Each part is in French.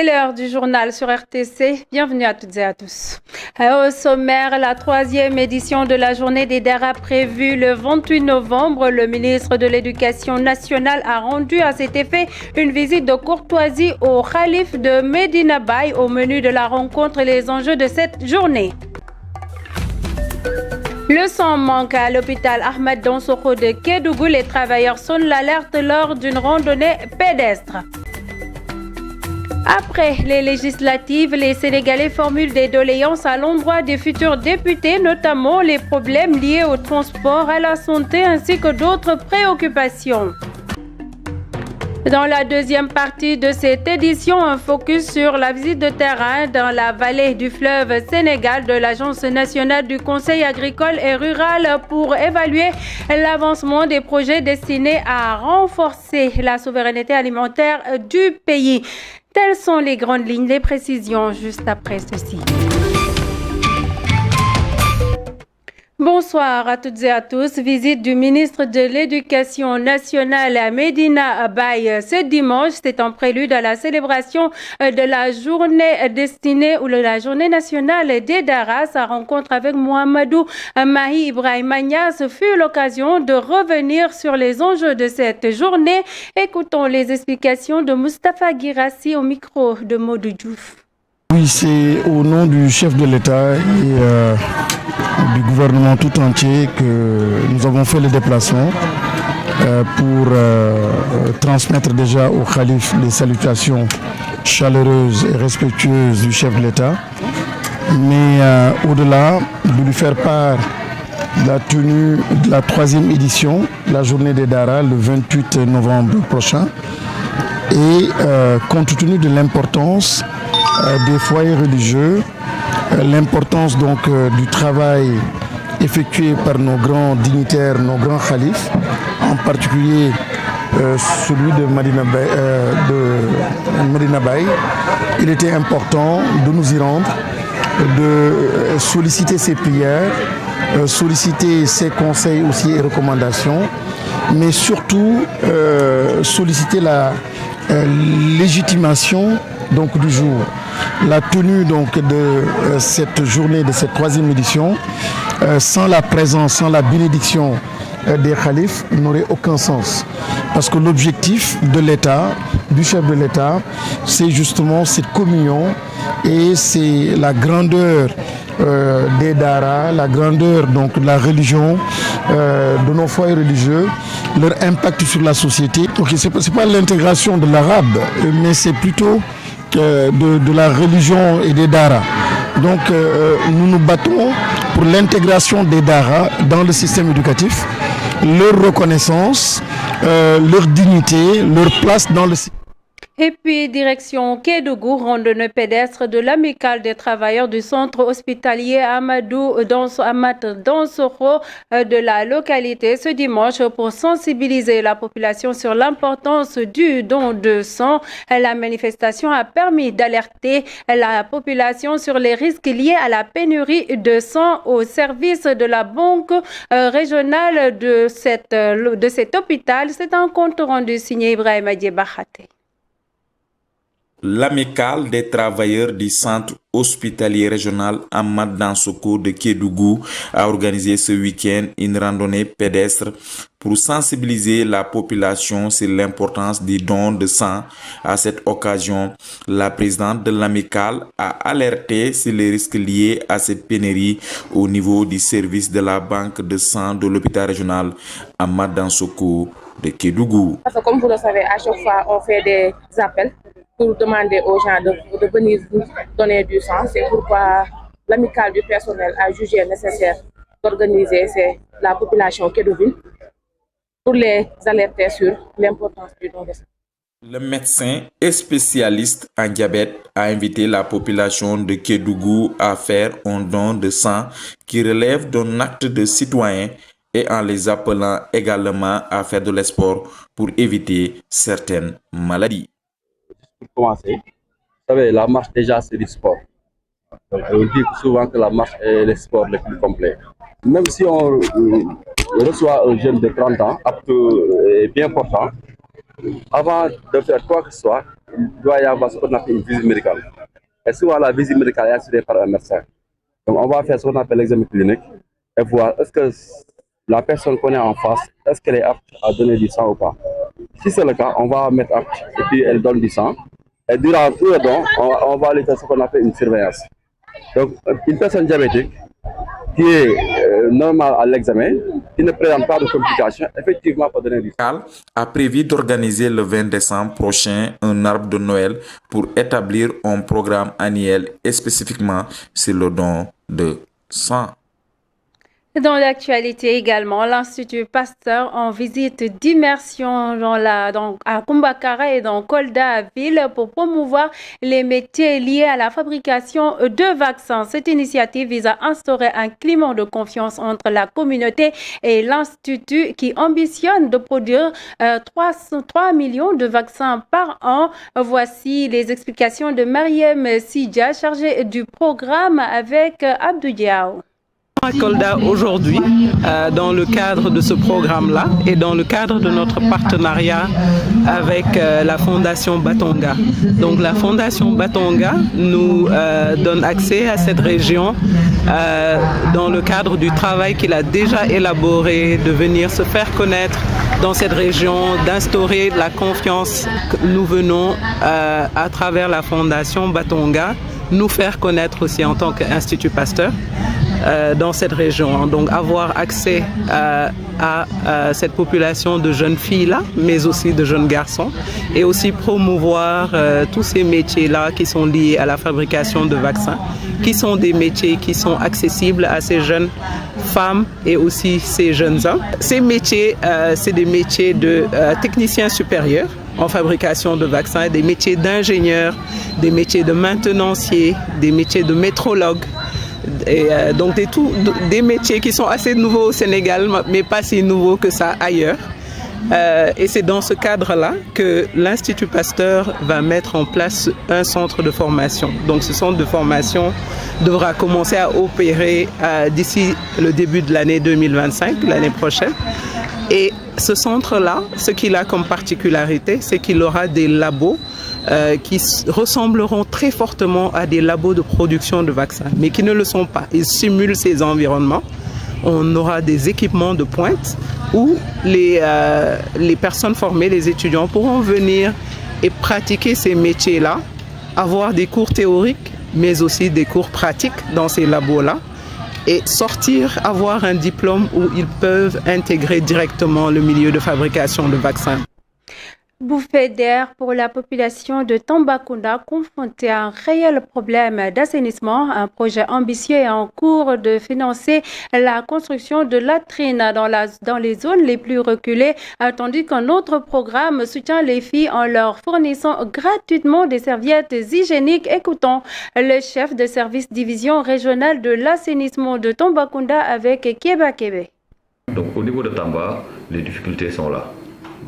C'est l'heure du journal sur RTC. Bienvenue à toutes et à tous. Au sommaire, la 3e édition de la journée des Daara prévue le 28 novembre. Le ministre de l'Éducation nationale a rendu à cet effet une visite de courtoisie au Khalif de Medina Baye. Au menu de la rencontre, les enjeux de cette journée. Le sang manque à l'hôpital Ahmad Dansokho de Kédougou. Les travailleurs sonnent l'alerte lors d'une randonnée pédestre. Après les législatives, les Sénégalais formulent des doléances à l'endroit des futurs députés, notamment les problèmes liés au transport, à la santé ainsi que d'autres préoccupations. Dans la deuxième partie de cette édition, un focus sur la visite de terrain dans la vallée du fleuve Sénégal de l'Agence nationale du Conseil agricole et rural pour évaluer l'avancement des projets destinés à renforcer la souveraineté alimentaire du pays. Telles sont les grandes lignes, les précisions juste après ceci. Bonsoir à toutes et à tous. Visite du ministre de l'Éducation nationale à Medina Baye ce dimanche. C'est en prélude à la célébration de la journée destinée ou de la journée nationale des Daara. Sa rencontre avec Mohamedou Mahi Ibrahima Niasse fut l'occasion de revenir sur les enjeux de cette journée. Écoutons les explications de Moustapha Guirassi au micro de Modou Diouf. Oui, c'est au nom du chef de l'État et du gouvernement tout entier que nous avons fait le déplacement pour transmettre déjà au Khalif les salutations chaleureuses et respectueuses du chef de l'État, mais au-delà de lui faire part de la tenue de la 3e édition, la journée des Daara, le 28 novembre prochain, et compte tenu de l'importance des foyers religieux, l'importance donc du travail effectué par nos grands dignitaires, nos grands khalifs, en particulier celui de Medina Baye, il était important de nous y rendre, de solliciter ses prières, solliciter ses conseils aussi et recommandations, mais surtout solliciter la légitimation donc du jour. La tenue donc de cette journée, de cette 3e édition, sans la présence, sans la bénédiction des khalifs, n'aurait aucun sens. Parce que l'objectif de l'État, du chef de l'État, c'est justement cette communion et c'est la grandeur des Daara, la grandeur donc de la religion, de nos foyers religieux, leur impact sur la société. Donc c'est pas l'intégration de l'arabe, mais c'est plutôt de la religion et des Daara. Donc nous nous battons pour l'intégration des Daara dans le système éducatif, leur reconnaissance, leur dignité, leur place dans le système. Et puis, direction Kédougou, randonnée pédestre de l'amicale des travailleurs du centre hospitalier Ahmadou Dansokho de la localité ce dimanche pour sensibiliser la population sur l'importance du don de sang. La manifestation a permis d'alerter la population sur les risques liés à la pénurie de sang au service de la banque régionale de cet hôpital. C'est un compte rendu signé Ibrahima Diébakhaté. L'amicale des travailleurs du centre hospitalier régional Ahmad Dansokho de Kédougou a organisé ce week-end une randonnée pédestre pour sensibiliser la population sur l'importance du don de sang. À cette occasion, la présidente de l'amicale a alerté sur les risques liés à cette pénurie au niveau du service de la banque de sang de l'hôpital régional Ahmad Dansokho de Kédougou. Parce que comme vous le savez, à chaque fois, on fait des appels pour demander aux gens de venir nous donner du sang. C'est pourquoi l'amicale du personnel a jugé nécessaire d'organiser la population kédougoune pour les alerter sur l'importance du don de sang. Le médecin et spécialiste en diabète a invité la population de Kédougou à faire un don de sang qui relève d'un acte de citoyen et en les appelant également à faire de l'esport pour éviter certaines maladies. Pour commencer, vous savez, la marche déjà c'est du sport. Donc, on dit souvent que la marche est le sport le plus complet. Même si on reçoit un jeune de 30 ans, apte et bien portant, avant de faire quoi que ce soit, il doit y avoir ce qu'on appelle une visite médicale. Et souvent, la visite médicale est assurée par un médecin. Donc, on va faire ce qu'on appelle l'examen clinique et voir est-ce que la personne qu'on est en face, est-ce qu'elle est apte à donner du sang ou pas. Si c'est le cas, on va mettre apte et puis elle donne du sang. Et durant tout le don, on va aller faire ce qu'on appelle une surveillance. Donc, une personne diabétique qui est normale à l'examen, qui ne présente pas de complications, effectivement, peut donner du sang. A prévu d'organiser le 20 décembre prochain un arbre de Noël pour établir un programme annuel et spécifiquement sur le don de sang. Dans l'actualité également, l'Institut Pasteur en visite d'immersion à Kumbakara et dans Kolda ville pour promouvoir les métiers liés à la fabrication de vaccins. Cette initiative vise à instaurer un climat de confiance entre la communauté et l'Institut qui ambitionne de produire 3 millions de vaccins par an. Voici les explications de Mariem Sidja, chargée du programme avec Abdou Diaw. À Kolda aujourd'hui, dans le cadre de ce programme-là et dans le cadre de notre partenariat avec la Fondation Batonga. Donc la Fondation Batonga nous donne accès à cette région dans le cadre du travail qu'il a déjà élaboré, de venir se faire connaître dans cette région, d'instaurer la confiance que nous venons à travers la Fondation Batonga, nous faire connaître aussi en tant qu'Institut Pasteur. Dans cette région. Donc avoir accès à cette population de jeunes filles-là, mais aussi de jeunes garçons, et aussi promouvoir tous ces métiers-là qui sont liés à la fabrication de vaccins, qui sont des métiers qui sont accessibles à ces jeunes femmes et aussi ces jeunes hommes. Ces métiers, c'est des métiers de techniciens supérieurs en fabrication de vaccins, des métiers d'ingénieurs, des métiers de maintenanciers, des métiers de métrologues. Et donc des métiers qui sont assez nouveaux au Sénégal, mais pas si nouveaux que ça ailleurs. Et c'est dans ce cadre-là que l'Institut Pasteur va mettre en place un centre de formation. Donc ce centre de formation devra commencer à opérer d'ici le début de l'année 2025, l'année prochaine. Et ce centre-là, ce qu'il a comme particularité, c'est qu'il aura des labos qui ressembleront très fortement à des labos de production de vaccins, mais qui ne le sont pas. Ils simulent ces environnements. On aura des équipements de pointe où les personnes formées, les étudiants, pourront venir et pratiquer ces métiers-là, avoir des cours théoriques, mais aussi des cours pratiques dans ces labos-là, et sortir, avoir un diplôme où ils peuvent intégrer directement le milieu de fabrication de vaccins. Bouffée d'air pour la population de Tambacounda confrontée à un réel problème d'assainissement. Un projet ambitieux est en cours de financer la construction de latrines dans les zones les plus reculées, tandis qu'un autre programme soutient les filles en leur fournissant gratuitement des serviettes hygiéniques. Écoutons le chef de service division régionale de l'assainissement de Tambacounda avec Kéba Kébé. Donc au niveau de Tamba, les difficultés sont là.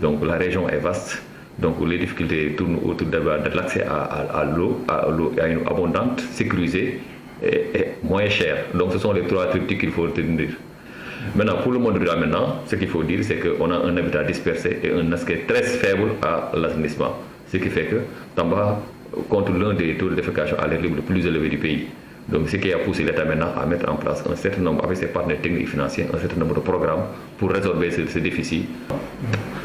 Donc la région est vaste, donc les difficultés tournent autour de l'accès à l'eau, à une abondante, sécurisée et moins chère. Donc ce sont les trois triptyques qu'il faut retenir. Maintenant, pour le monde rural, ce qu'il faut dire, c'est qu'on a un habitat dispersé et un accès très faible à l'assainissement. Ce qui fait que Tamba compte l'un des taux de défécation à l'air libre le plus élevé du pays. Donc ce qui a poussé l'État maintenant à mettre en place un certain nombre, avec ses partenaires techniques et financiers, un certain nombre de programmes pour résorber ce déficit.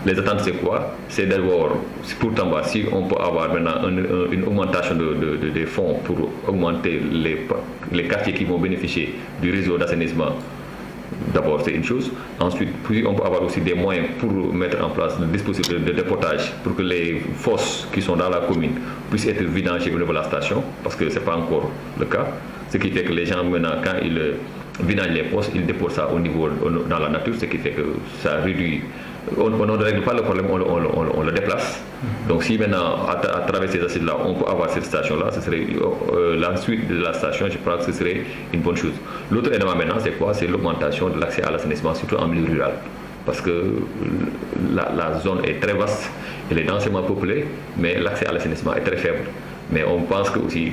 Les attentes, c'est quoi? C'est d'abord, pour Tamba, si on peut avoir maintenant une augmentation des fonds pour augmenter les quartiers qui vont bénéficier du réseau d'assainissement. D'abord, c'est une chose. Ensuite, puis on peut avoir aussi des moyens pour mettre en place le dispositif de dépotage pour que les fosses qui sont dans la commune puissent être vidangées au niveau de la station, parce que ce n'est pas encore le cas. Ce qui fait que les gens, maintenant, quand ils vidangent les fosses, ils déposent ça dans la nature, ce qui fait que ça réduit. On ne règle pas le problème, on le déplace. Donc si maintenant, à travers ces acides-là, on peut avoir cette station-là, ce serait la suite de la station, je crois que ce serait une bonne chose. L'autre élément maintenant, c'est quoi? C'est l'augmentation de l'accès à l'assainissement, surtout en milieu rural. Parce que la zone est très vaste, elle est densément peuplée, mais l'accès à l'assainissement est très faible. Mais on pense que aussi,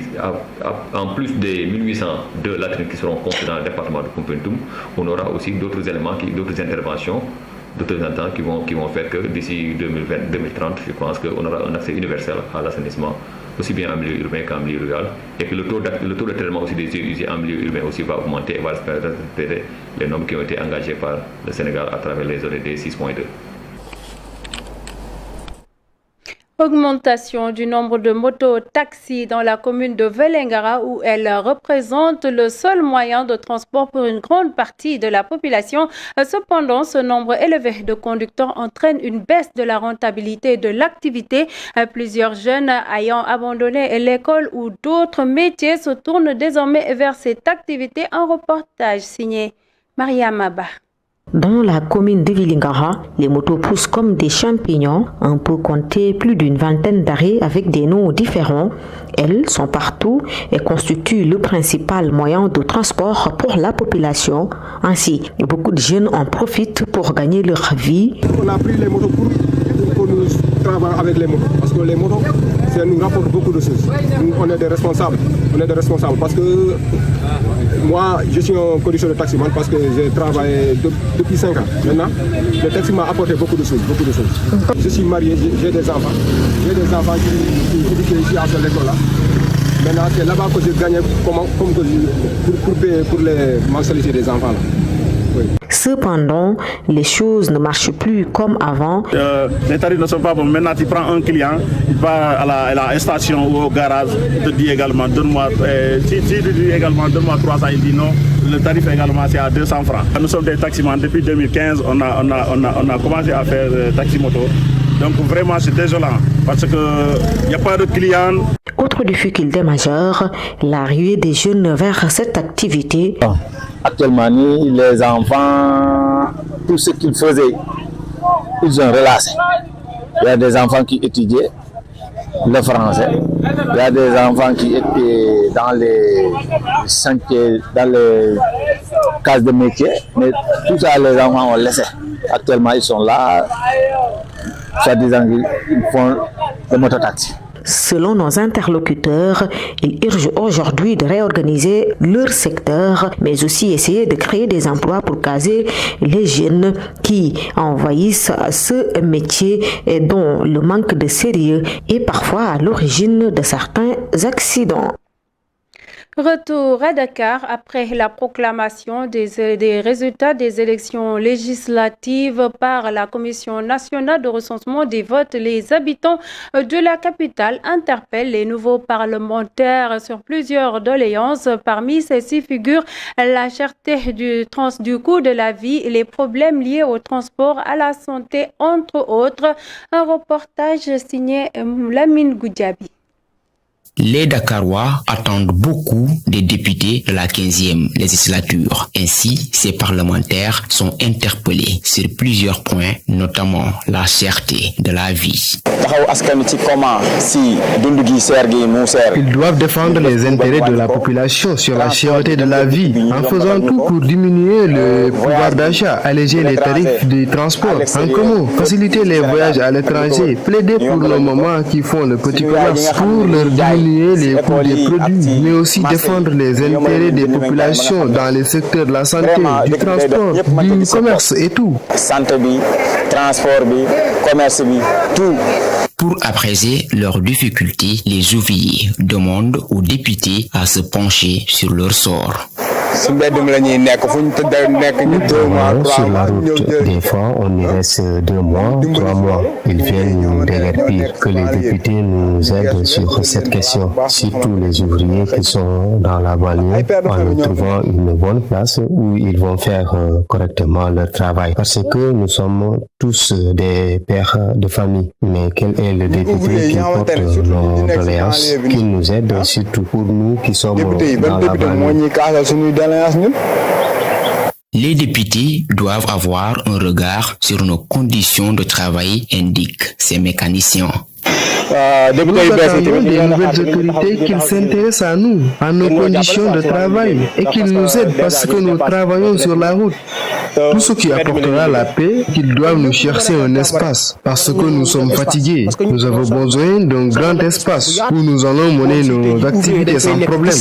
en plus des 1802 latrines qui seront construites dans le département de Koumpentoum, on aura aussi d'autres éléments, d'autres interventions de temps en temps qui vont faire que d'ici 2030, je pense qu'on aura un accès universel à l'assainissement, aussi bien en milieu urbain qu'en milieu rural, et que le taux de traitement aussi des eaux usées en milieu urbain aussi va augmenter et va respecter les normes qui ont été engagées par le Sénégal à travers les ODD 6.2. Augmentation du nombre de motos-taxis dans la commune de Vélingara où elles représentent le seul moyen de transport pour une grande partie de la population. Cependant, ce nombre élevé de conducteurs entraîne une baisse de la rentabilité de l'activité. Plusieurs jeunes ayant abandonné l'école ou d'autres métiers se tournent désormais vers cette activité. Un reportage signé Maria Maba. Dans la commune de Vélingara, les motos poussent comme des champignons. On peut compter plus d'une vingtaine d'arrêts avec des noms différents. Elles sont partout et constituent le principal moyen de transport pour la population. Ainsi, beaucoup de jeunes en profitent pour gagner leur vie. On a pris les motos pour nous travailler avec les motos. Parce que les motos, ça nous rapporte beaucoup de choses. Nous, on est des responsables. Parce que moi, je suis en condition de taximan parce que j'ai travaillé depuis 5 ans. Maintenant, le taxi m'a apporté beaucoup de choses. Je suis marié, j'ai des enfants. J'ai des enfants qui éduquent ici à cette école-là. Maintenant, c'est là-bas que j'ai gagné pour payer pour les mensualités des enfants. Là. Oui. Cependant, les choses ne marchent plus comme avant. Les tarifs ne sont pas bons. Maintenant, tu prends un client, il va à la station ou au garage, il te dit également, donne-moi 300, il dit non. Le tarif également, c'est à 200 francs. Nous sommes des taximans. Depuis 2015, on a commencé à faire taxi-moto. Donc vraiment, c'est désolant parce qu'il n'y a pas de clients. Autre difficulté majeure, l'arrivée des jeunes vers cette activité. Actuellement, les enfants, tout ce qu'ils faisaient, ils ont relâché. Il y a des enfants qui étudiaient le français. Il y a des enfants qui étaient dans les chantiers, dans les cases de métier. Mais tout ça, les enfants ont laissé. Actuellement, ils sont là, soi-disant qu'ils font des mototaxis. Selon nos interlocuteurs, ils urgent aujourd'hui de réorganiser leur secteur, mais aussi essayer de créer des emplois pour caser les jeunes qui envahissent ce métier et dont le manque de sérieux est parfois à l'origine de certains accidents. Retour à Dakar après la proclamation des résultats des élections législatives par la Commission nationale de recensement des votes. Les habitants de la capitale interpellent les nouveaux parlementaires sur plusieurs doléances. Parmi celles-ci figurent la cherté du coût de la vie, les problèmes liés au transport, à la santé, entre autres. Un reportage signé Lamine Goudjabi. Les Dakarois attendent beaucoup des députés de la 15e législature. Ainsi, ces parlementaires sont interpellés sur plusieurs points, notamment la cherté de la vie. Ils doivent défendre les intérêts de la population sur la cherté de la vie en faisant tout pour diminuer le pouvoir d'achat, alléger les tarifs du transport en commun, faciliter les voyages à l'étranger, plaider pour nos mamans qui font le petit commerce pour leur diminuer les coûts des produits, mais aussi défendre les intérêts des populations dans les secteurs de la santé, du transport, du commerce et tout. Santé, transport, commerce, tout. Pour apaiser leurs difficultés, les ouvriers demandent aux députés à se pencher sur leur sort. Nous travaillons sur la route. Des fois, on y reste 2 mois, 3 mois. Ils viennent nous déguerpir. Que les députés nous aident sur cette question. Surtout les ouvriers qui sont dans la banlieue, en nous trouvant une bonne place où ils vont faire correctement leur travail. Parce que nous sommes tous des pères de famille. Mais quel est le député qui porte nos doléances, qui nous aide, surtout pour nous qui sommes dans la banlieue? Les députés doivent avoir un regard sur nos conditions de travail, indiquent ces mécaniciens. Nous attendons des nouvelles autorités qu'ils s'intéressent à nous, à nos conditions de travail et qu'ils nous aident parce que nous travaillons sur la route. Tout ce qui apportera la paix, qu'ils doivent nous chercher un espace parce que nous sommes fatigués. Nous avons besoin d'un grand espace où nous allons mener nos activités sans problème.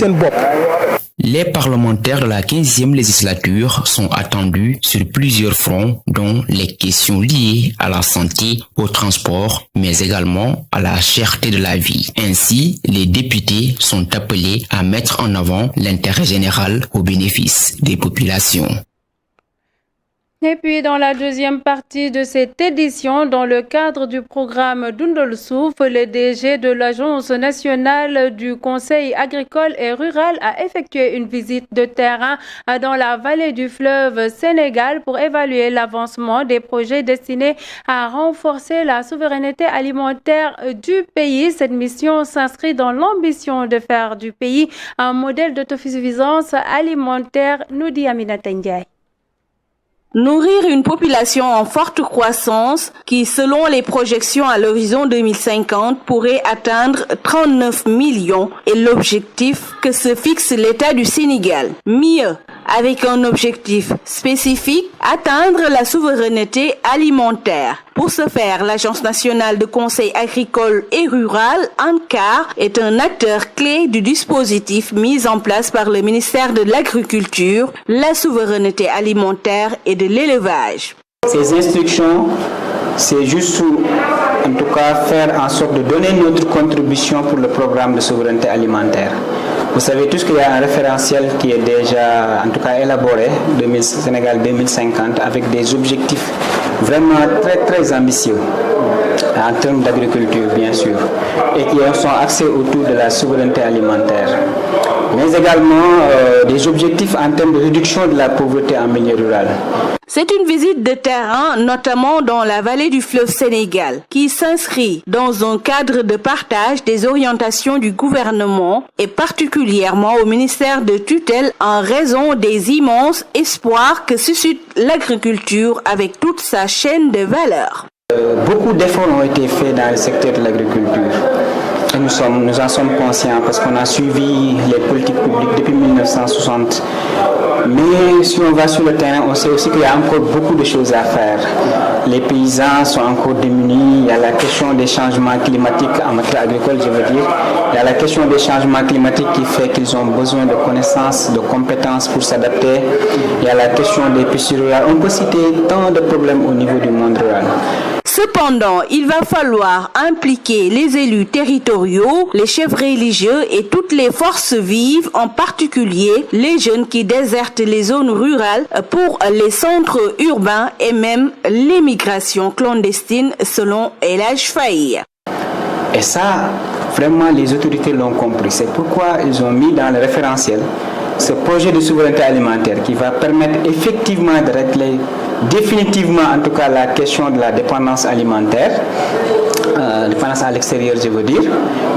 Les parlementaires de la 15e législature sont attendus sur plusieurs fronts, dont les questions liées à la santé, au transport, mais également à la cherté de la vie. Ainsi, les députés sont appelés à mettre en avant l'intérêt général au bénéfice des populations. Et puis, dans la deuxième partie de cette édition, dans le cadre du programme Dundol Souf, le DG de l'Agence nationale du Conseil agricole et rural a effectué une visite de terrain dans la vallée du fleuve Sénégal pour évaluer l'avancement des projets destinés à renforcer la souveraineté alimentaire du pays. Cette mission s'inscrit dans l'ambition de faire du pays un modèle d'autosuffisance alimentaire, nous dit Aminata Ndiaye. Nourrir une population en forte croissance qui, selon les projections à l'horizon 2050, pourrait atteindre 39 millions est l'objectif que se fixe l'État du Sénégal. Mieux, avec un objectif spécifique, atteindre la souveraineté alimentaire. Pour ce faire, l'Agence nationale de conseil agricole et rural, ANCAR, est un acteur clé du dispositif mis en place par le ministère de l'Agriculture, la souveraineté alimentaire et de l'élevage. Ces instructions, c'est juste en tout cas faire en sorte de donner notre contribution pour le programme de souveraineté alimentaire. Vous savez tous qu'il y a un référentiel qui est déjà en tout cas élaboré, Sénégal 2050, avec des objectifs vraiment très très ambitieux en termes d'agriculture bien sûr, et qui sont axés autour de la souveraineté alimentaire, mais également des objectifs en termes de réduction de la pauvreté en milieu rural. C'est une visite de terrain, notamment dans la vallée du fleuve Sénégal, qui s'inscrit dans un cadre de partage des orientations du gouvernement et particulièrement au ministère de tutelle en raison des immenses espoirs que suscite l'agriculture avec toute sa chaîne de valeur. Beaucoup d'efforts ont été faits dans le secteur de l'agriculture. Et nous en sommes conscients parce qu'on a suivi les politiques publiques depuis 1960. Mais si on va sur le terrain, on sait aussi qu'il y a encore beaucoup de choses à faire. Les paysans sont encore démunis. Il y a la question des changements climatiques en matière agricole, je veux dire. Il y a la question des changements climatiques qui fait qu'ils ont besoin de connaissances, de compétences pour s'adapter. Il y a la question des piscines rurales. On peut citer tant de problèmes au niveau du monde rural. Cependant, il va falloir impliquer les élus territoriaux, les chefs religieux et toutes les forces vives, en particulier les jeunes qui désertent les zones rurales pour les centres urbains et même l'émigration clandestine selon El Hadj Faye. Et ça, vraiment, les autorités l'ont compris. C'est pourquoi ils ont mis dans le référentiel ce projet de souveraineté alimentaire qui va permettre effectivement de régler définitivement en tout cas la question de la dépendance alimentaire, dépendance à l'extérieur je veux dire,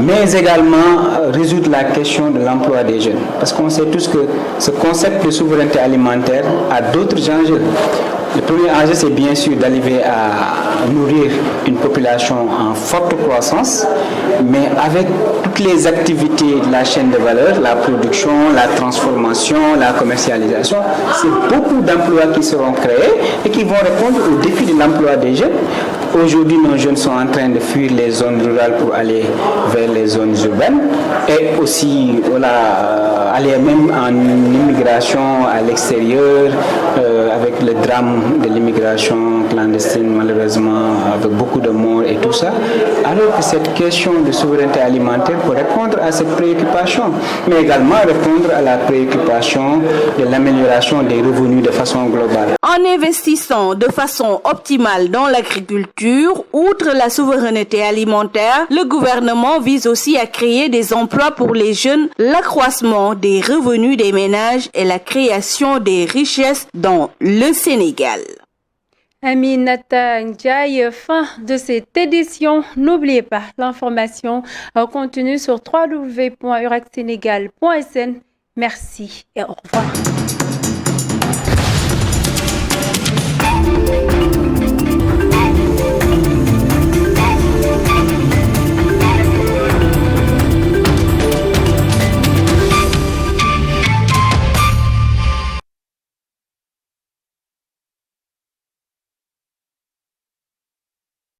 mais également résoudre la question de l'emploi des jeunes. Parce qu'on sait tous que ce concept de souveraineté alimentaire a d'autres enjeux. Le premier enjeu, c'est bien sûr d'arriver à nourrir une population en forte croissance, mais avec toutes les activités de la chaîne de valeur, la production, la transformation, la commercialisation, c'est beaucoup d'emplois qui seront créés et qui vont répondre au défi de l'emploi des jeunes. Aujourd'hui, nos jeunes sont en train de fuir les zones rurales pour aller vers les zones urbaines et aussi aller même en immigration à l'extérieur avec le drame de l'immigration clandestine malheureusement avec beaucoup de morts et tout ça. Alors que cette question de souveraineté alimentaire peut répondre à cette préoccupation, mais également répondre à la préoccupation de l'amélioration des revenus de façon globale. En investissant de façon optimale dans l'agriculture, outre la souveraineté alimentaire, le gouvernement vise aussi à créer des emplois pour les jeunes, l'accroissement des revenus des ménages et la création des richesses dans le Sénégal. Aminata Ndiaye, fin de cette édition. N'oubliez pas, l'information continue sur www.uracsenegal.sn. Merci et au revoir.